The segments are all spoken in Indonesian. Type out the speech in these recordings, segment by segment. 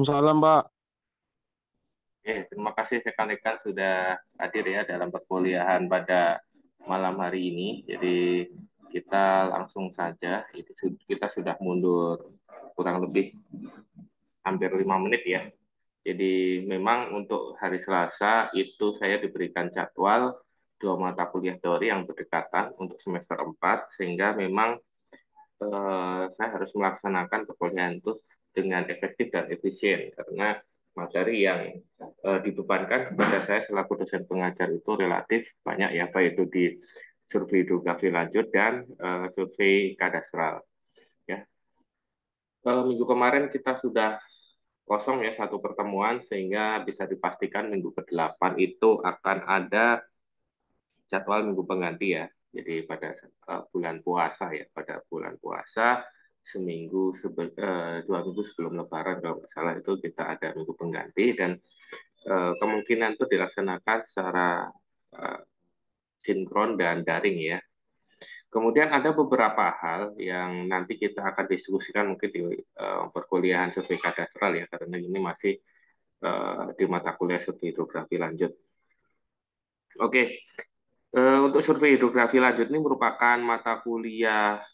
Salam, Pak. Terima kasih rekan-rekan sudah hadir ya dalam perkuliahan pada malam hari ini. Jadi kita langsung saja, kita sudah mundur kurang lebih hampir 5 menit ya. Jadi memang untuk hari Selasa itu saya diberikan jadwal dua mata kuliah teori yang berdekatan untuk semester 4, sehingga memang saya harus melaksanakan perkuliahan itu dengan efektif dan efisien karena materi yang dibebankan kepada saya selaku dosen pengajar itu relatif banyak ya, baik itu di survei hidrografi lanjut dan survei kadastral ya. Minggu kemarin kita sudah kosong ya satu pertemuan, sehingga bisa dipastikan minggu ke-8 itu akan ada jadwal minggu pengganti ya. Jadi pada bulan puasa ya, pada bulan puasa seminggu 2 minggu sebelum Lebaran kalau nggak salah itu kita ada minggu pengganti, dan kemungkinan itu dilaksanakan secara uh, sinkron dan daring ya. Kemudian ada beberapa hal yang nanti kita akan diskusikan mungkin di perkuliahan survei kadastral ya, karena ini masih di mata kuliah survei hidrografi lanjut. Oke, untuk survei hidrografi lanjut ini merupakan mata kuliah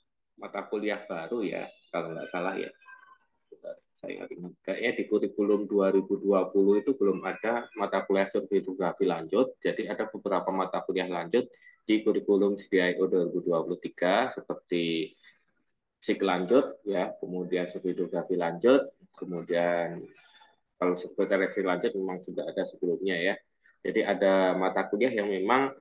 baru ya, kalau nggak salah ya. Saya ingat kayaknya di kurikulum 2020 itu belum ada mata kuliah survei hidrografi lanjut. Jadi ada beberapa mata kuliah lanjut di kurikulum CDIO 2023 seperti SIG lanjut ya, kemudian survei hidrografi lanjut, kemudian kalau survei terrestrial lanjut memang sudah ada sebelumnya ya. Jadi ada mata kuliah yang memang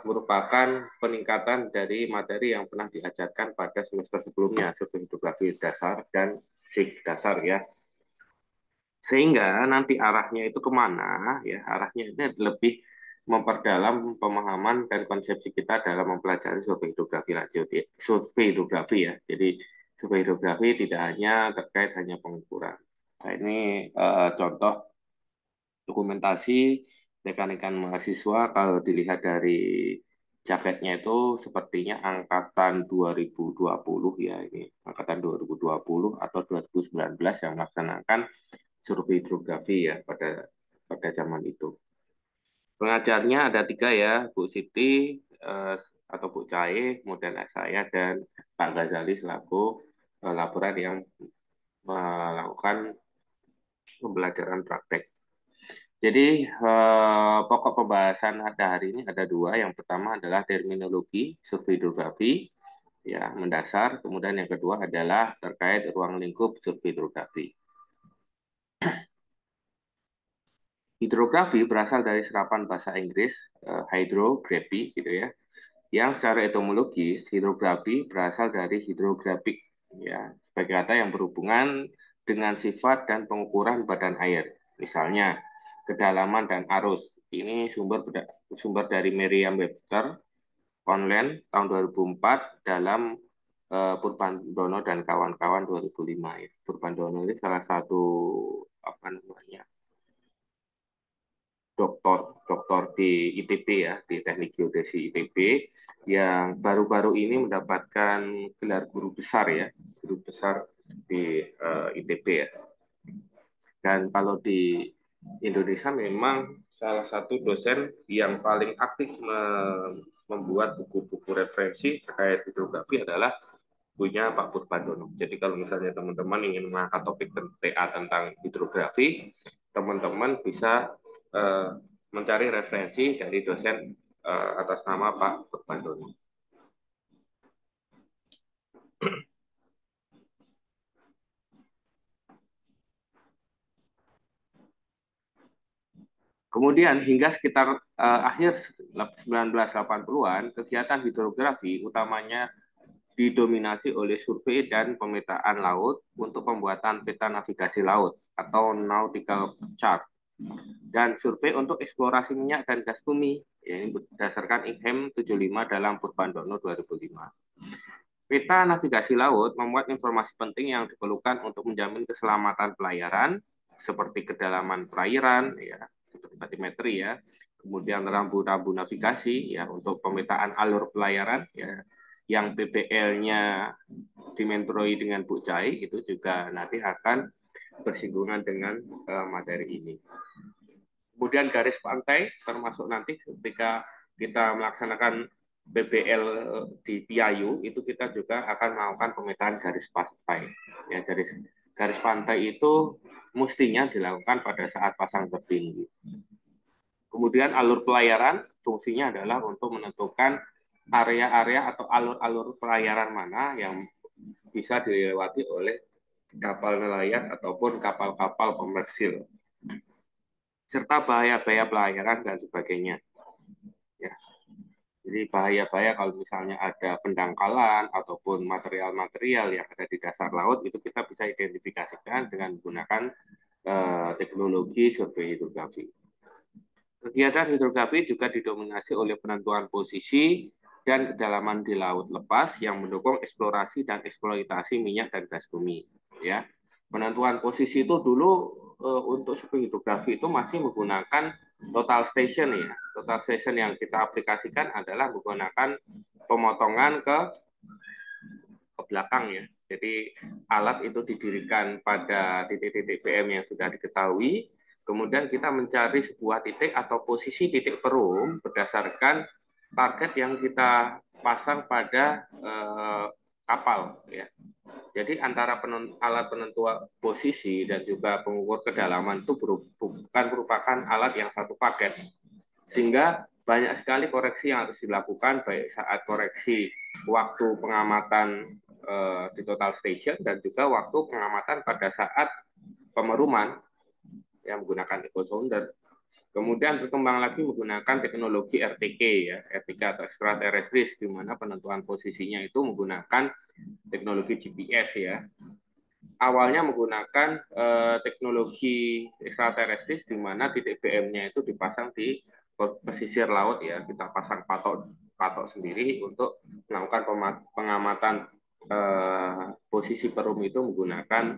merupakan peningkatan dari materi yang pernah diajarkan pada semester sebelumnya, survei hidrografi dasar dan SIG dasar ya. Sehingga nanti arahnya itu kemana ya, arahnya ini lebih memperdalam pemahaman dan konsepsi kita dalam mempelajari survei hidrografi lanjut ya, survei hidrografi ya. Jadi survei hidrografi tidak hanya terkait hanya pengukuran. Nah, ini contoh dokumentasi rekan-rekan mahasiswa. Kalau dilihat dari jaketnya itu sepertinya angkatan 2020 ya, ini angkatan 2020 atau 2019 yang melaksanakan survei hidrografi ya pada pada zaman itu. Pengajarnya ada tiga ya, Bu Siti eh, atau Bu Cai, kemudian saya dan Pak Ghazali selaku laboran yang melakukan pembelajaran praktek. Jadi pokok pembahasan pada hari ini ada dua. Yang pertama adalah terminologi survei hidrografi ya mendasar. Kemudian yang kedua adalah terkait ruang lingkup survei hidrografi. Hidrografi berasal dari serapan bahasa Inggris hydrography gitu ya. Yang secara etimologis hidrografi berasal dari hidrografik ya, sebagai kata yang berhubungan dengan sifat dan pengukuran badan air. Misalnya kedalaman dan arus. Ini sumber dari Merriam-Webster online tahun 2004 dalam Purbandono dan kawan-kawan 2005 ya. Purbandono ini salah satu apa namanya doktor doktor di ITB ya, di Teknik Geodesi ITB, yang baru-baru ini mendapatkan gelar guru besar ya, guru besar di ITB ya. Dan kalau di Indonesia memang salah satu dosen yang paling aktif membuat buku-buku referensi terkait hidrografi adalah punya Pak Purbandono. Jadi kalau misalnya teman-teman ingin mengangkat topik TA tentang hidrografi, teman-teman bisa uh, mencari referensi dari dosen atas nama Pak Purbandono. Kemudian hingga sekitar akhir 1980-an, kegiatan hidrografi utamanya didominasi oleh survei dan pemetaan laut untuk pembuatan peta navigasi laut atau nautical chart, dan survei untuk eksplorasi minyak dan gas bumi. Ya, ini berdasarkan INHEM 75 dalam Purbandono 2005. Peta navigasi laut memuat informasi penting yang diperlukan untuk menjamin keselamatan pelayaran, seperti kedalaman perairan, ya, seperti batimetri ya, kemudian rambu-rambu navigasi ya untuk pemetaan alur pelayaran ya, yang PBL-nya dimentroi dengan Bu Cai itu juga nanti akan bersinggungan dengan materi ini. Kemudian garis pantai, termasuk nanti ketika kita melaksanakan PBL di Piayu, itu kita juga akan melakukan pemetaan garis pantai. Ya, garis pantai itu mestinya dilakukan pada saat pasang tertinggi. Kemudian alur pelayaran, fungsinya adalah untuk menentukan area-area atau alur-alur pelayaran mana yang bisa dilewati oleh kapal nelayan ataupun kapal-kapal komersil, serta bahaya-bahaya pelayaran dan sebagainya. Ya. Jadi bahaya-bahaya kalau misalnya ada pendangkalan ataupun material-material yang ada di dasar laut, itu kita bisa identifikasikan dengan menggunakan teknologi survei hidrografi. Kegiatan hidrografi juga didominasi oleh penentuan posisi dan kedalaman di laut lepas yang mendukung eksplorasi dan eksploitasi minyak dan gas bumi. Ya, penentuan posisi itu dulu untuk survei hidrografi itu masih menggunakan total station ya. Total station yang kita aplikasikan adalah menggunakan pemotongan ke belakang ya. Jadi alat itu didirikan pada titik-titik PM yang sudah diketahui. Kemudian kita mencari sebuah titik atau posisi titik perum berdasarkan target yang kita pasang pada kapal. Ya. Jadi antara alat penentuan posisi dan juga pengukur kedalaman itu bukan merupakan alat yang satu paket. Sehingga banyak sekali koreksi yang harus dilakukan, baik saat koreksi waktu pengamatan di total station dan juga waktu pengamatan pada saat pemeruman yang menggunakan echo sounder. Kemudian berkembang lagi menggunakan teknologi RTK ya, RTK atau extraterrestris, di mana penentuan posisinya itu menggunakan teknologi GPS ya. Awalnya menggunakan teknologi extraterrestris di mana titik BM-nya itu dipasang di pesisir laut ya, kita pasang patok sendiri untuk melakukan pengamatan posisi perum itu menggunakan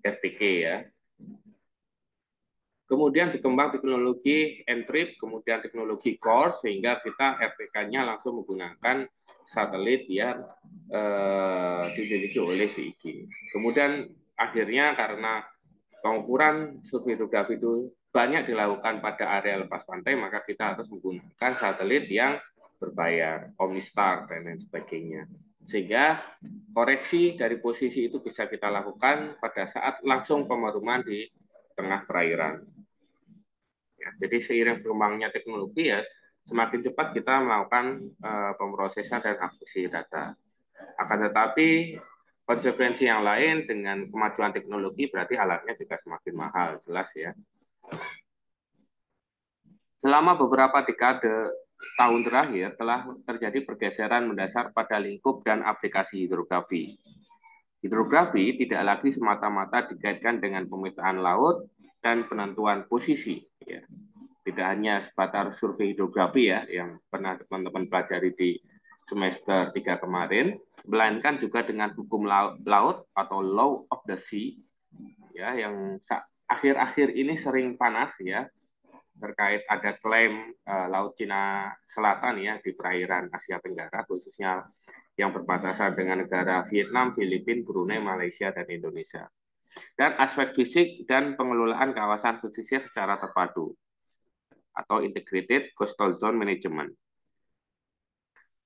RTK ya. Kemudian berkembang teknologi N-trip, kemudian teknologi core, sehingga kita RTK-nya langsung menggunakan satelit yang dimiliki oleh BIG. Kemudian akhirnya karena pengukuran survei hidrografi itu banyak dilakukan pada area lepas pantai, maka kita harus menggunakan satelit yang berbayar, Omnistar, dan lain sebagainya. Sehingga koreksi dari posisi itu bisa kita lakukan pada saat langsung pemeruman di tengah perairan. Ya, jadi seiring berkembangnya teknologi ya, semakin cepat kita melakukan pemrosesan dan akuisisi data. Akan tetapi konsekuensi yang lain dengan kemajuan teknologi berarti alatnya juga semakin mahal, jelas ya. Selama beberapa dekade tahun terakhir telah terjadi pergeseran mendasar pada lingkup dan aplikasi hidrografi. Hidrografi tidak lagi semata-mata dikaitkan dengan pemetaan laut dan penentuan posisi. Ya. Tidak hanya sebatas survei hidrografi ya, yang pernah teman-teman pelajari di semester 3 kemarin, melainkan juga dengan hukum laut atau law of the sea, ya, yang akhir-akhir ini sering panas ya, terkait ada klaim Laut Cina Selatan ya di perairan Asia Tenggara, khususnya yang berbatasan dengan negara Vietnam, Filipina, Brunei, Malaysia, dan Indonesia. Dan aspek fisik dan pengelolaan kawasan pesisir secara terpadu atau Integrated Coastal Zone Management.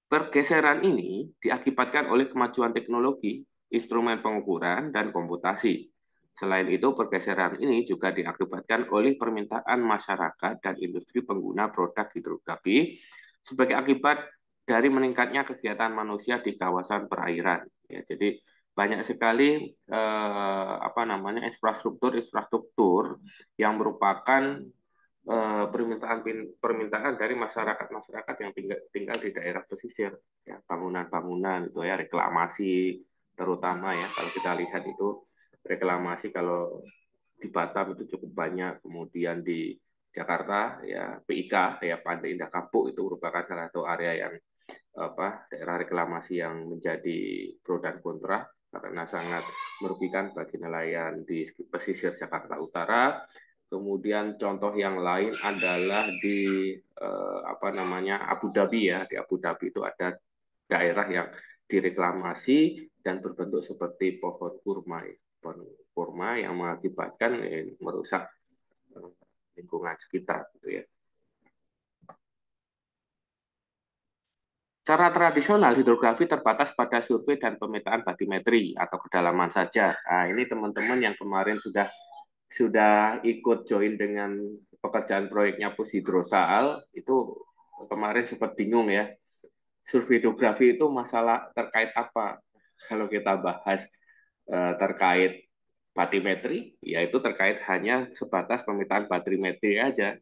Pergeseran ini diakibatkan oleh kemajuan teknologi, instrumen pengukuran, dan komputasi. Selain itu, pergeseran ini juga diakibatkan oleh permintaan masyarakat dan industri pengguna produk hidrografi sebagai akibat dari meningkatnya kegiatan manusia di kawasan perairan. Ya, jadi banyak sekali infrastruktur yang merupakan permintaan dari masyarakat yang tinggal di daerah pesisir, ya, bangunan-bangunan itu ya, reklamasi terutama ya, kalau kita lihat itu reklamasi kalau di Batam itu cukup banyak, kemudian di Jakarta ya PIK ya, Pantai Indah Kapuk itu merupakan salah satu area yang daerah reklamasi yang menjadi pro dan kontra karena sangat merugikan bagi nelayan di pesisir Jakarta Utara. Kemudian contoh yang lain adalah di Abu Dhabi ya. Di Abu Dhabi itu ada daerah yang direklamasi dan berbentuk seperti pohon kurma, pohon forma yang mengakibatkan merusak lingkungan sekitar gitu ya. Cara tradisional hidrografi terbatas pada survei dan pemetaan batimetri atau kedalaman saja. Nah, ini teman-teman yang kemarin sudah ikut join dengan pekerjaan proyeknya Pushidrosal itu kemarin sempat bingung ya. Survei hidrografi itu masalah terkait apa? Kalau kita bahas terkait batimetri, yaitu terkait hanya sebatas pemetaan batimetri aja.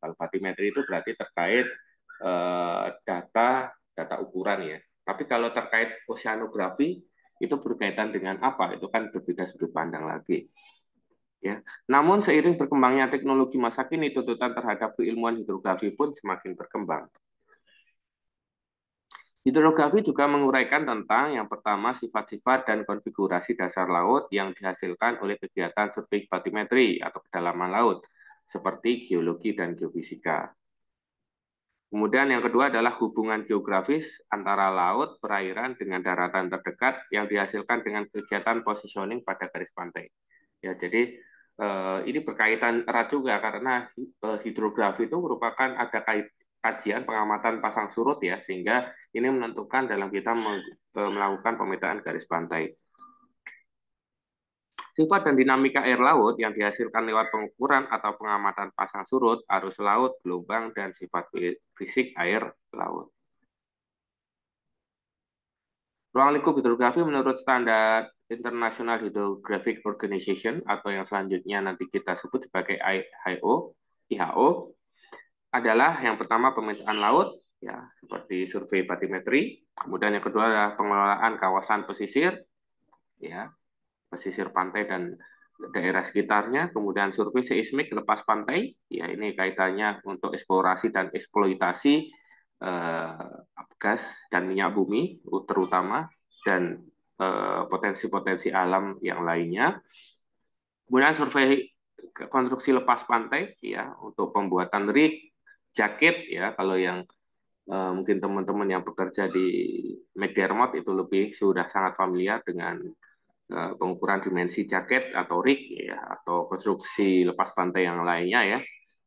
Kalau batimetri itu berarti terkait data ukuran ya. Tapi kalau terkait oceanografi itu berkaitan dengan apa? Itu kan berbeda sudut pandang lagi. Ya. Namun seiring berkembangnya teknologi masa kini, tuntutan terhadap keilmuan hidrografi pun semakin berkembang. Hidrografi juga menguraikan tentang yang pertama sifat-sifat dan konfigurasi dasar laut yang dihasilkan oleh kegiatan survei batimetri atau kedalaman laut, seperti geologi dan geofisika. Kemudian yang kedua adalah hubungan geografis antara laut, perairan dengan daratan terdekat yang dihasilkan dengan kegiatan positioning pada garis pantai. Ya, jadi ini berkaitan erat juga karena hidrografi itu merupakan ada kajian pengamatan pasang surut ya, sehingga ini menentukan dalam kita melakukan pemetaan garis pantai. Sifat dan dinamika air laut yang dihasilkan lewat pengukuran atau pengamatan pasang surut, arus laut, gelombang, dan sifat fisik air laut. Ruang lingkup hidrografi menurut standar International Hydrographic Organization atau yang selanjutnya nanti kita sebut sebagai IHO adalah yang pertama pemetaan laut ya seperti survei batimetri, kemudian yang kedua adalah pengelolaan kawasan pesisir ya pesisir pantai dan daerah sekitarnya, kemudian survei seismik lepas pantai, ya ini kaitannya untuk eksplorasi dan eksploitasi gas dan minyak bumi terutama, dan potensi-potensi alam yang lainnya. Kemudian survei konstruksi lepas pantai, ya untuk pembuatan rig, jaket, ya kalau yang mungkin teman-teman yang bekerja di McDermott itu lebih sudah sangat familiar dengan pengukuran dimensi jaket atau rig ya atau konstruksi lepas pantai yang lainnya ya.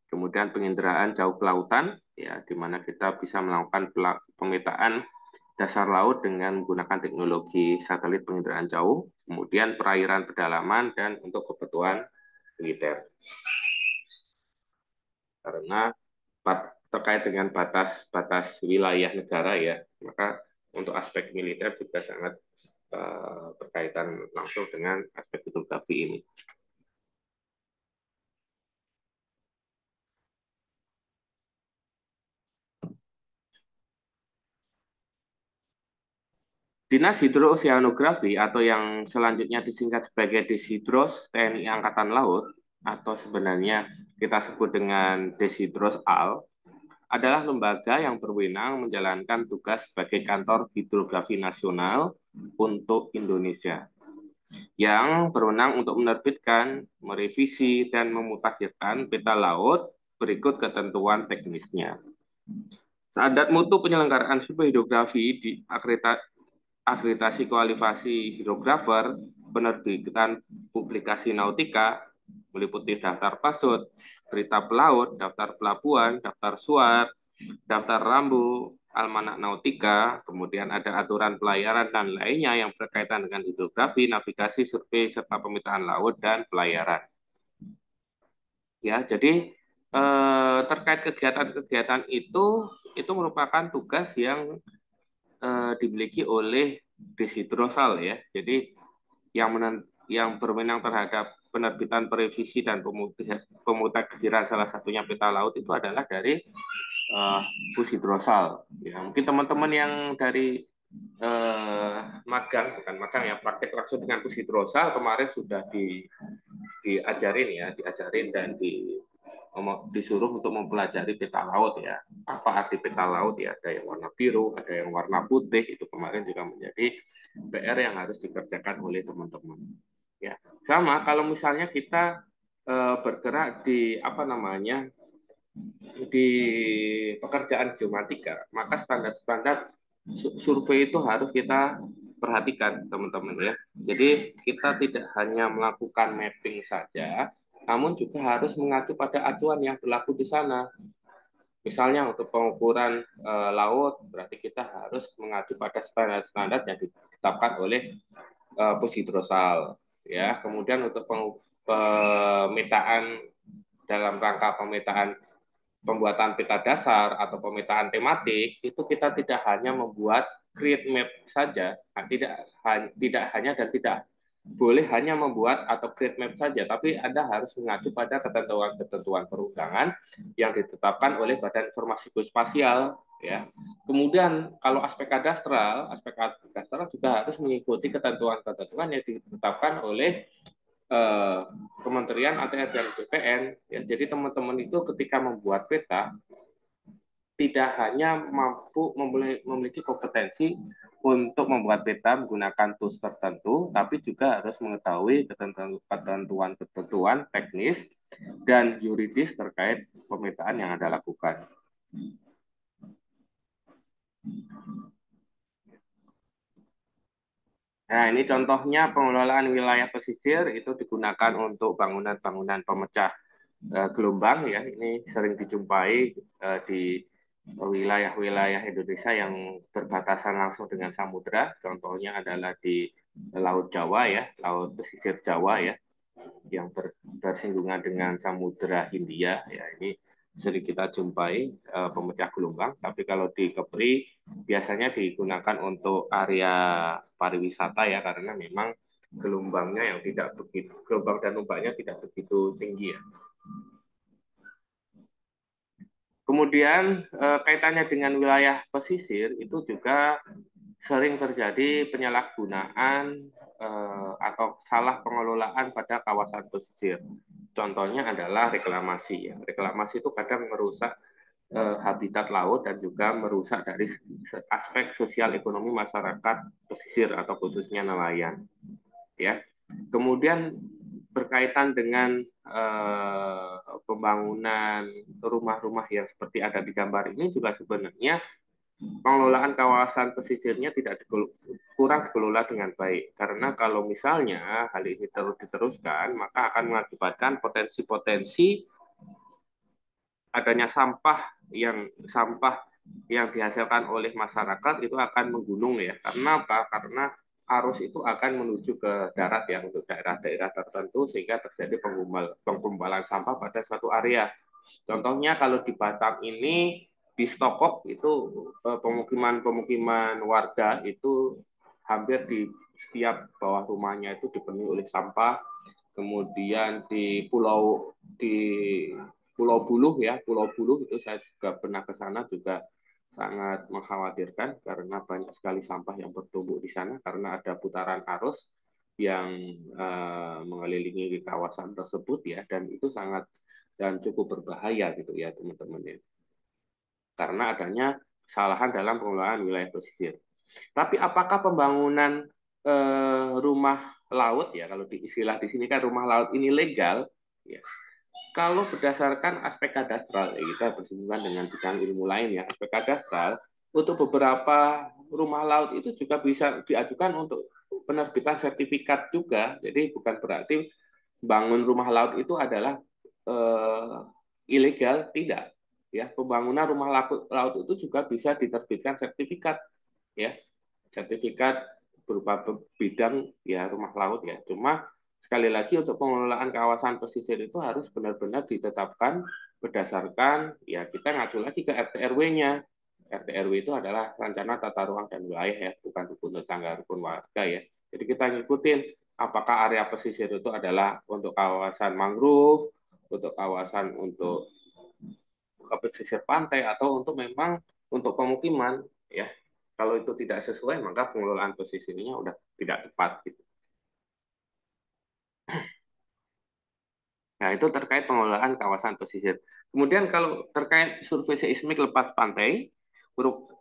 Kemudian penginderaan jauh ke lautan ya di mana kita bisa melakukan pemetaan dasar laut dengan menggunakan teknologi satelit penginderaan jauh, kemudian perairan pedalaman dan untuk kebutuhan militer. Karena terkait dengan batas-batas wilayah negara ya, maka untuk aspek militer juga sangat berkaitan langsung dengan aspek hidrografi ini. Dinas Hidrooceanografi atau yang selanjutnya disingkat sebagai Deshidros TNI Angkatan Laut atau sebenarnya kita sebut dengan Deshidros AL adalah lembaga yang berwenang menjalankan tugas sebagai kantor hidrografi nasional untuk Indonesia yang berwenang untuk menerbitkan, merevisi, dan memutakhirkan peta laut berikut ketentuan teknisnya. Standar mutu penyelenggaraan survei hidrografi di akreditasi kualifikasi hidrografer, penerbitan publikasi nautika, meliputi daftar pasut, berita pelaut, daftar pelabuhan, daftar suar, daftar rambu, almanak nautika, kemudian ada aturan pelayaran dan lainnya yang berkaitan dengan hidrografi, navigasi, survei, serta pemetaan laut dan pelayaran. Ya, jadi terkait kegiatan-kegiatan itu merupakan tugas yang dimiliki oleh Deshidrosal ya. Jadi yang berwenang terhadap penerbitan perevisi dan pemutakhiran salah satunya peta laut itu adalah dari Pushidrosal. Ya, mungkin teman-teman yang dari bukan magang ya, praktek langsung dengan Pushidrosal kemarin sudah diajarin dan disuruh untuk mempelajari peta laut ya. Apa arti peta laut ya? Ada yang warna biru, ada yang warna putih. Itu kemarin juga menjadi PR yang harus dikerjakan oleh teman-teman. Ya, sama kalau misalnya kita bergerak di di pekerjaan geomatika, maka standar-standar survei itu harus kita perhatikan teman-teman ya. Jadi kita tidak hanya melakukan mapping saja, namun juga harus mengacu pada acuan yang berlaku di sana. Misalnya untuk pengukuran laut, berarti kita harus mengacu pada standar-standar yang ditetapkan oleh Pushidrosal. Ya, kemudian untuk pemetaan dalam rangka pemetaan pembuatan peta dasar atau pemetaan tematik itu kita tidak hanya membuat create map saja, tidak hanya dan tidak boleh hanya membuat atau create map saja, tapi Anda harus mengacu pada ketentuan-ketentuan perundangan yang ditetapkan oleh Badan Informasi Geospasial ya. Kemudian kalau aspek kadastral juga harus mengikuti ketentuan-ketentuan yang ditetapkan oleh Kementerian ATR dan BPN. Ya, jadi teman-teman itu ketika membuat peta tidak hanya mampu memiliki kompetensi untuk membuat peta menggunakan tools tertentu, tapi juga harus mengetahui ketentuan-ketentuan teknis dan yuridis terkait pemetaan yang Anda lakukan. Nah, ini contohnya pengelolaan wilayah pesisir itu digunakan untuk bangunan-bangunan pemecah gelombang ya. Ini sering dijumpai di wilayah-wilayah Indonesia yang berbatasan langsung dengan samudera. Contohnya adalah di Laut Jawa ya, Laut Pesisir Jawa ya, yang bersinggungan dengan Samudera Hindia ya. Ini sering kita jumpai pemecah gelombang. Tapi kalau di Kepri biasanya digunakan untuk area pariwisata ya, karena memang gelombangnya yang tidak begitu, gelombang dan ombaknya tidak begitu tinggi ya. Kemudian kaitannya dengan wilayah pesisir itu juga sering terjadi penyalahgunaan atau salah pengelolaan pada kawasan pesisir. Contohnya adalah reklamasi. Ya. Reklamasi itu kadang merusak habitat laut dan juga merusak dari aspek sosial ekonomi masyarakat pesisir atau khususnya nelayan. Ya. Kemudian berkaitan dengan pembangunan rumah-rumah yang seperti ada di gambar ini juga sebenarnya pengelolaan kawasan pesisirnya kurang dikelola dengan baik. Karena kalau misalnya hal ini terus diteruskan, maka akan mengakibatkan potensi-potensi adanya sampah yang dihasilkan oleh masyarakat itu akan menggunung ya. Karena apa? Karena arus itu akan menuju ke darat ya untuk daerah-daerah tertentu sehingga terjadi penggumpalan sampah pada suatu area. Contohnya kalau di Batam ini di Stokok itu pemukiman-pemukiman warga itu hampir di setiap bawah rumahnya itu dipenuhi oleh sampah. Kemudian di Pulau Buluh ya, Pulau Buluh itu saya juga pernah ke sana juga sangat mengkhawatirkan karena banyak sekali sampah yang bertumpuk di sana karena ada putaran arus yang mengelilingi kawasan tersebut ya, dan itu sangat dan cukup berbahaya gitu ya teman-teman ya. Karena adanya kesalahan dalam pengelolaan wilayah pesisir. Tapi apakah pembangunan rumah laut ya, kalau istilah di sini kan rumah laut ini legal ya. Kalau berdasarkan aspek kadastral, ya kita bersinggungan dengan bidang ilmu lain ya, aspek kadastral, untuk beberapa rumah laut itu juga bisa diajukan untuk penerbitan sertifikat juga. Jadi bukan berarti bangun rumah laut itu adalah ilegal, tidak. Ya, pembangunan rumah laut itu juga bisa diterbitkan sertifikat, ya, sertifikat berupa bidang ya rumah laut ya. Cuma sekali lagi untuk pengelolaan kawasan pesisir itu harus benar-benar ditetapkan berdasarkan ya kita ngacu lagi ke RT RW-nya. RT RW itu adalah rencana tata ruang dan wilayah ya, bukan rukun tetangga, rukun warga ya. Jadi kita ngikutin apakah area pesisir itu adalah untuk kawasan mangrove, untuk kawasan untuk pesisir pantai atau untuk memang untuk pemukiman ya. Kalau itu tidak sesuai maka pengelolaan pesisirnya udah tidak tepat gitu. Nah, itu terkait pengelolaan kawasan pesisir. Kemudian kalau terkait survei seismik lepas pantai,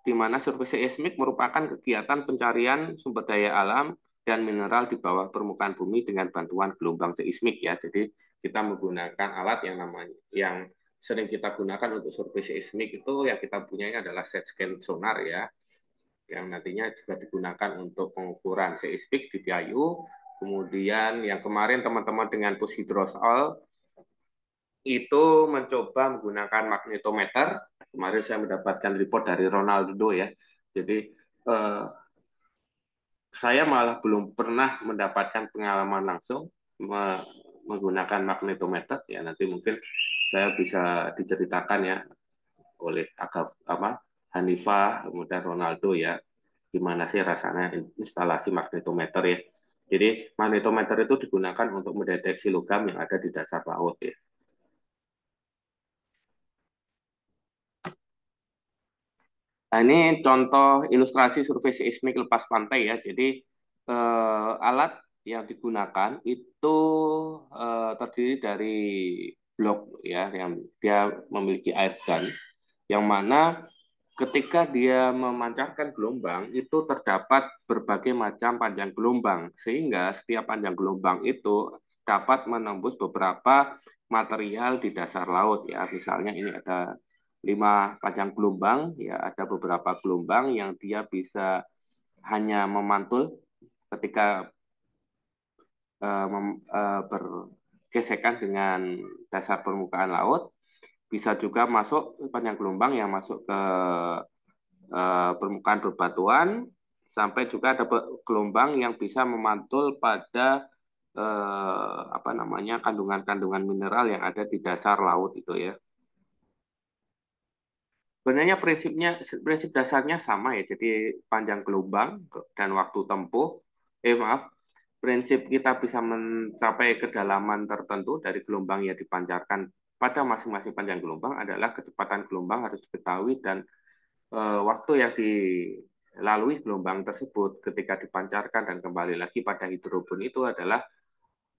di mana survei seismik merupakan kegiatan pencarian sumber daya alam dan mineral di bawah permukaan bumi dengan bantuan gelombang seismik ya. Jadi kita menggunakan alat yang sering kita gunakan untuk survei seismik itu yang kita punya adalah side scan sonar ya. yang nantinya juga digunakan untuk pengukuran seismik di PIU. Kemudian yang kemarin teman-teman dengan pushydrosol itu mencoba menggunakan magnetometer. Kemarin saya mendapatkan report dari Ronaldo ya. Jadi saya malah belum pernah mendapatkan pengalaman langsung menggunakan magnetometer. Ya nanti mungkin saya bisa diceritakan ya oleh Hanifah kemudian Ronaldo ya, gimana sih rasanya instalasi magnetometer ya. Jadi magnetometer itu digunakan untuk mendeteksi logam yang ada di dasar laut ya. Nah, ini contoh ilustrasi survei seismik lepas pantai ya. Jadi alat yang digunakan itu terdiri dari blok ya, yang dia memiliki air gun, yang mana ketika dia memancarkan gelombang itu terdapat berbagai macam panjang gelombang, sehingga setiap panjang gelombang itu dapat menembus beberapa material di dasar laut ya. Misalnya ini ada 5 panjang gelombang ya, ada beberapa gelombang yang dia bisa hanya memantul ketika bergesekan dengan dasar permukaan laut. Bisa juga masuk panjang gelombang yang masuk ke permukaan berbatuan, sampai juga ada gelombang yang bisa memantul pada kandungan-kandungan mineral yang ada di dasar laut itu ya. Sebenarnya prinsip dasarnya sama ya. Jadi panjang gelombang dan waktu tempuh, prinsip kita bisa mencapai kedalaman tertentu dari gelombang yang dipancarkan pada masing-masing panjang gelombang adalah kecepatan gelombang harus diketahui dan waktu yang dilalui gelombang tersebut ketika dipancarkan dan kembali lagi pada hidrobon itu adalah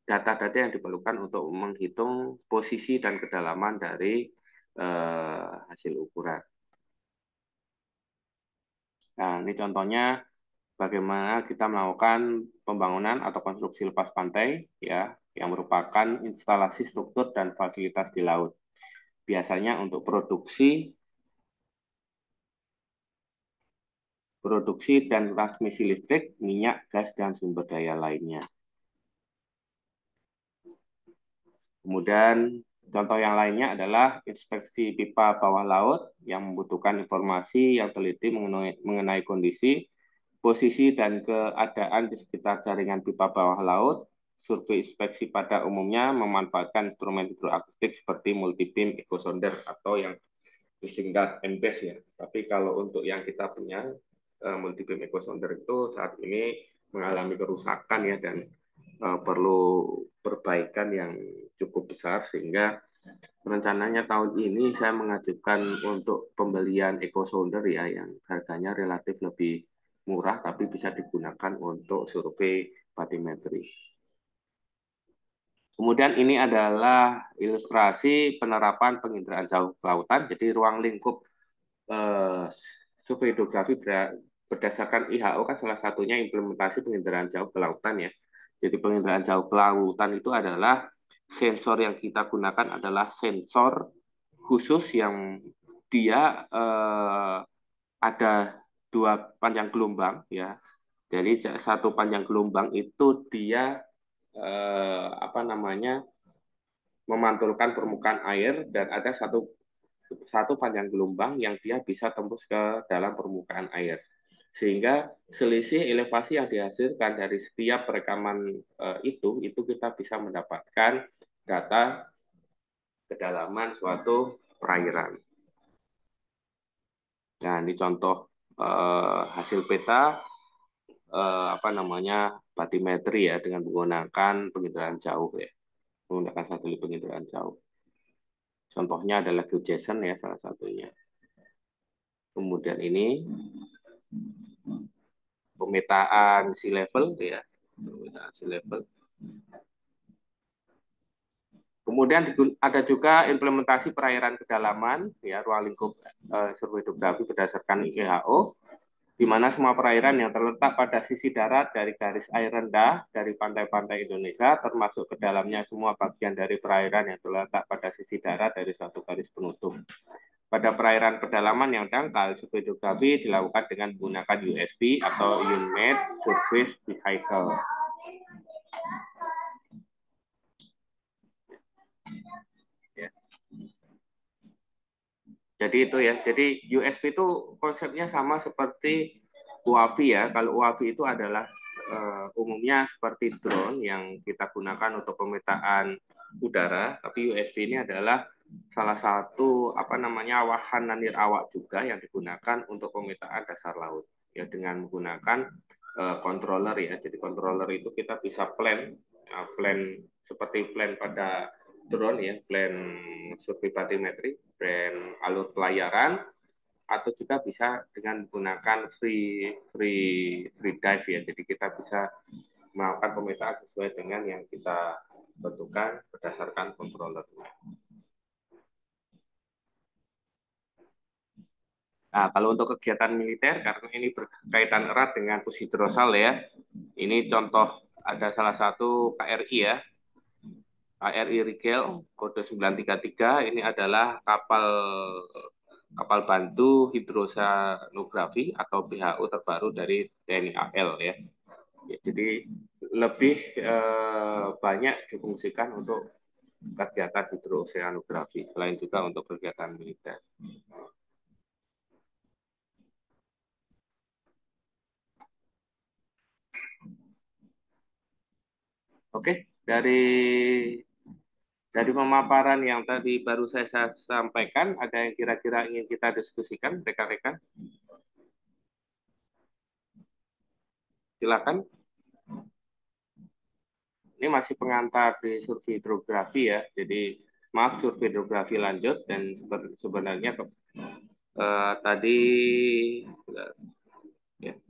data-data yang diperlukan untuk menghitung posisi dan kedalaman dari hasil ukuran. Nah, ini contohnya bagaimana kita melakukan pembangunan atau konstruksi lepas pantai ya, yang merupakan instalasi struktur dan fasilitas di laut. Biasanya untuk produksi dan transmisi listrik, minyak, gas, dan sumber daya lainnya. Kemudian contoh yang lainnya adalah inspeksi pipa bawah laut yang membutuhkan informasi yang teliti mengenai kondisi, posisi, dan keadaan di sekitar jaringan pipa bawah laut. Survei inspeksi pada umumnya memanfaatkan instrumen hidroakustik seperti multibeam echo sounder atau yang disingkat MBES ya. Tapi kalau untuk yang kita punya multibeam echo sounder itu saat ini mengalami kerusakan ya, dan perlu perbaikan yang cukup besar, sehingga rencananya tahun ini saya mengajukan untuk pembelian echo sounder ya, yang harganya relatif lebih murah tapi bisa digunakan untuk survei batimetri. Kemudian ini adalah ilustrasi penerapan penginderaan jauh kelautan. Jadi ruang lingkup survei hidrografi berdasarkan IHO kan salah satunya implementasi penginderaan jauh ke lautan ya. Jadi penginderaan jauh ke lautan itu adalah sensor yang kita gunakan adalah sensor khusus yang dia ada 2 panjang gelombang ya. Jadi satu panjang gelombang itu dia memantulkan permukaan air, dan ada satu panjang gelombang yang dia bisa tembus ke dalam permukaan air. Sehingga selisih elevasi yang dihasilkan dari setiap rekaman itu kita bisa mendapatkan data kedalaman suatu perairan. Nah, ini contoh hasil peta batimetri ya, dengan menggunakan penginderaan jauh ya, menggunakan satelit penginderaan jauh. Contohnya adalah GeoJSON ya, salah satunya. Kemudian ini pemetaan sea level ya, pemetaan sea level. Kemudian ada juga implementasi perairan kedalaman ya, ruang lingkup survei hidrografi berdasarkan IHO, di mana semua perairan yang terletak pada sisi darat dari garis air rendah dari pantai-pantai Indonesia, termasuk ke dalamnya semua bagian dari perairan yang terletak pada sisi darat dari suatu garis penutup. pada perairan pedalaman yang dangkal, survei hidrografi dilakukan dengan menggunakan USV atau Unmanned Surface Vehicle. Ya. Jadi itu ya. Jadi USV itu konsepnya sama seperti UAV ya. Kalau UAV itu adalah umumnya seperti drone yang kita gunakan untuk pemetaan udara, tapi USV ini adalah salah satu wahana nirawak juga yang digunakan untuk pemetaan dasar laut ya, dengan menggunakan controller ya. Jadi controller itu kita bisa plan seperti plan pada drone ya, plan survei bathymetry, plan alur pelayaran, atau juga bisa dengan menggunakan free dive ya. Jadi kita bisa melakukan pemetaan sesuai dengan yang kita tentukan berdasarkan controllernya. Nah, kalau untuk kegiatan militer, karena ini berkaitan erat dengan pushidrosal ya, ini contoh ada salah satu KRI ya, KRI Rigel kode 933, ini adalah kapal kapal bantu hidrosanografi atau PHU terbaru dari TNI AL ya. Ya, jadi lebih banyak difungsikan untuk kegiatan hidroseanografi, selain juga untuk kegiatan militer. Oke, dari pemaparan yang tadi baru saya sampaikan, ada yang kira-kira ingin kita diskusikan, rekan-rekan? Silakan. Ini masih pengantar di survei hidrografi ya. Jadi maaf, survei hidrografi lanjut, dan sebenarnya tadi ya,